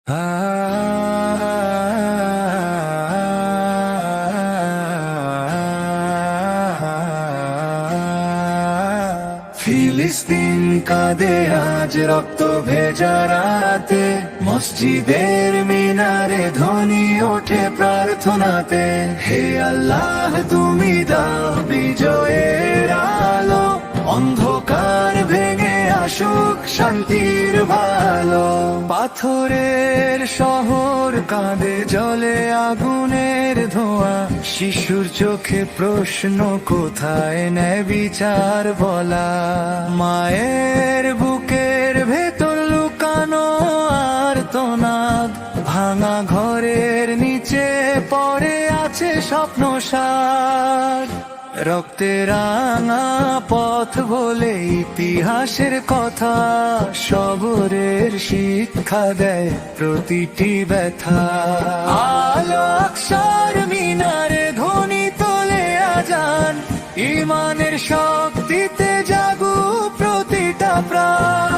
ফিলিস্তিন কাঁদে আজ রক্ত ভেজা রাতে, মসজিদের মিনারে ধ্বনি ওঠে প্রার্থনাতে। হে আল্লাহ, তুমি দাও বিজয়ের আলো, অন্ধকার ভেঙে আসুক শান্তির ভালো। পাথরের শহর কাঁদে, জলে আগুনের ধোঁয়া, শিশুর চোখে প্রশ্ন, কোথায় ন্যায় বিচার বলা। মায়ের বুকের ভেতর লুকানো আর্তনাদ, ভাঙা ঘরের নিচে পড়ে আছে স্বপ্ন সার। রক্তে রাঙা পথ বলে ইতিহাসের কথা, সবরের শিক্ষা দেয় প্রতিটি ব্যথা। আলো আকসার মিনারে ধ্বনি তোলে আজান, ইমানের শক্তিতে জাগুক প্রতিটা প্রাণ।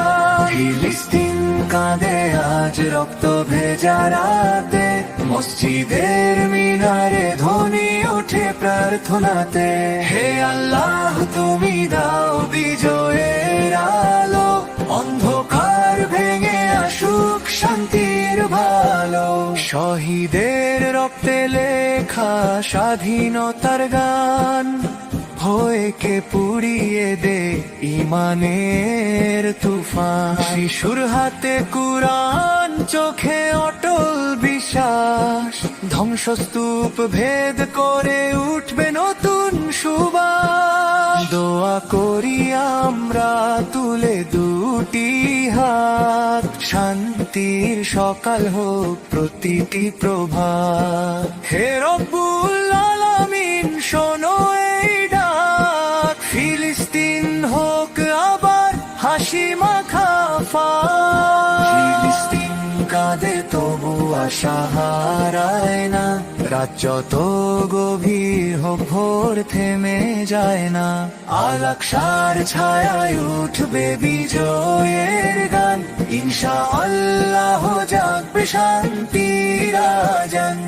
ফিলিস্তিন কাঁদে আজ রক্ত ভেজা রাতে, মসজিদের মিনারে ধ্বনি ওঠে প্রার্থনাতে। হে আল্লাহ, তুমি দাও বিজয়ের আলো, অন্ধকার ভেঙে আসুক শান্তির ভালো। শহীদের রক্তে লেখা স্বাধীনতার গান, ভয়কে পুড়িয়ে দে ইমানের তুফান। শিশুর হাতে কুরআন, চোখে অটল বিশ্বাস, ধ্বংসস্তূপ ভেদ করে উঠবে নতুন সুবাস। দোয়া করি আমরা তুলে দুটি হাত, শান্তির সকাল হোক প্রতিটি প্রভাত। হে রব্বুল আলামিন, শোনো এই ডাক, ফিলিস্তিন হোক আবার হাসি মাখা ফাত। ফিলিস্তিন কাঁদে তবু আশা হারায় না, রাত যত গভীর হোক ভোর থেমে যায় না। আল আকসার ছায়ায় উঠবে বিজয়ের গান, ইনশাআল্লাহ জাগবে শান্তির আজান।